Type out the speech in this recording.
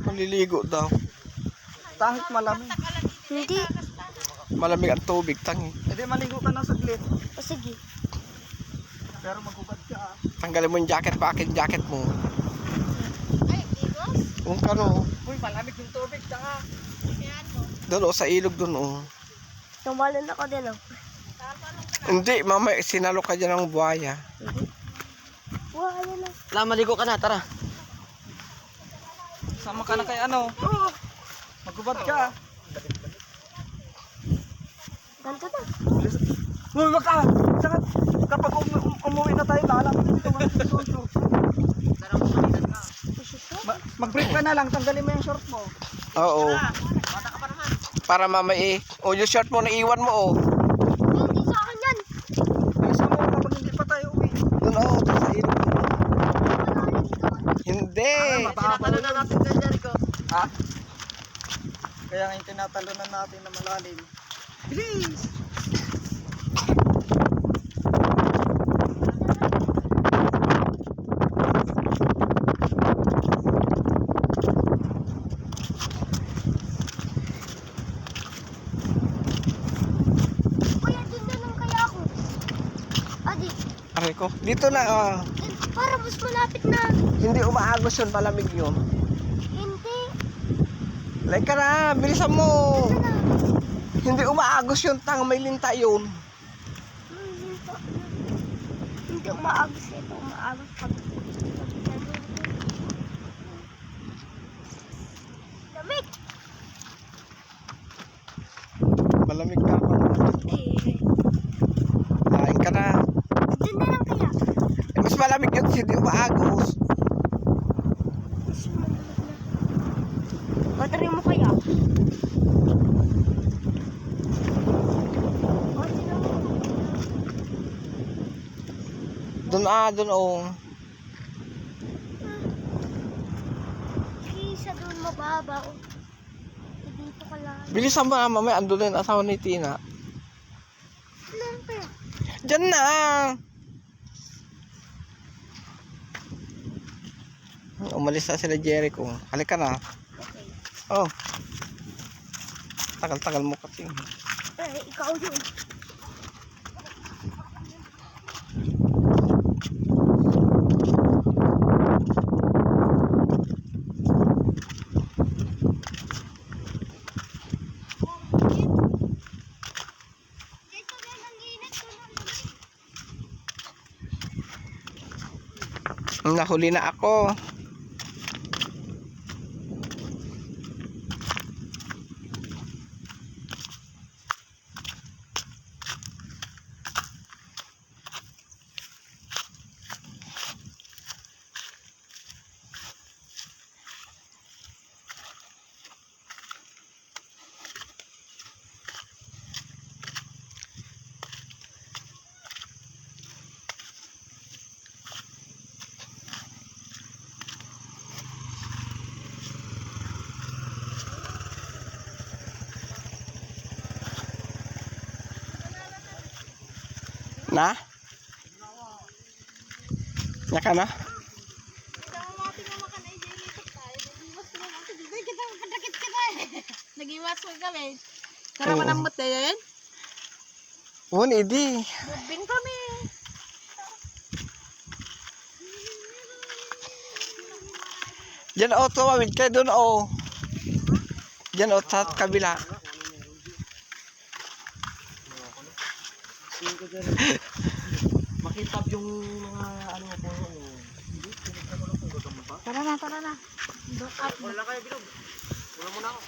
Maliligo daw. Kahit malamig. Hindi. Malamig ang tubig, tangi. Hindi, maligo ka na saglit. O sige. Pero maghubad ka ah. Tanggalin mo yung jacket, pakin jacket mo. Ay, igos? Kung kano, Uy, malamig yung tubig. Tsaka. Kaya mo. doon o, sa ilog doon o. Tumalon ako din, oh. Hindi, mama, sinalo ka dyan ng buhaya. Wow, ayun lang. La, maligo ka na, tara. Sama ka na kay ano. Maghubad ka. Ganto na. Uy, wag ka. Tsaka, kapag umuwi na tayo, lalaman dito mga suso. Mag-break ka na lang, tanggalin mo yung short mo. Oo. Para mama o yung short mo, naiwan mo o. Hindi sa akin yan. Bilisan mo kapag hindi pa tayo uwi. Doon o, sa ilog. Hindi. Tinatalo na natin kay Jericho. Ha? Kaya ngayon tinatalunan natin na malalim. Bilis! Kuya, dun na lang kaya ako. Adi, Aray ko. Dito na, para mas malapit na. hindi umaagos yun, malamig yun. Hindi. Like ka na, bilisan mo. Ito na. Hindi umaagos yun, tang may linta yun. Hindi umaagos ito. Umaagos pag... Lamig. Malamig ka pa. Kain ka na. Dun na lang kaya. Mas malamig yun, hindi umaagos. Mas malamig na. Battery mo kaya? Doon o. Isa doon mababa. Oh. Dito ka lang. Bilisan mo na, mamaya andun na yung asawa ni Tina. Lang pa. Diyan na. Umalis na sila Jericho. Halika na. Okay. Oh. Tagal-tagal mo kasi. Ikaw yun. Nahuli na ako. Na? Nyaka na? Nag-iwas mo kami. Karaman ang mute yan? Won, idi. Bubing kami. Diyan o, tumawid kayo doon o. Diyan o, sa kabila. Makitab yung mga ano po. Tara na, tara na. Wala kayo bilog. Wala mo na ako.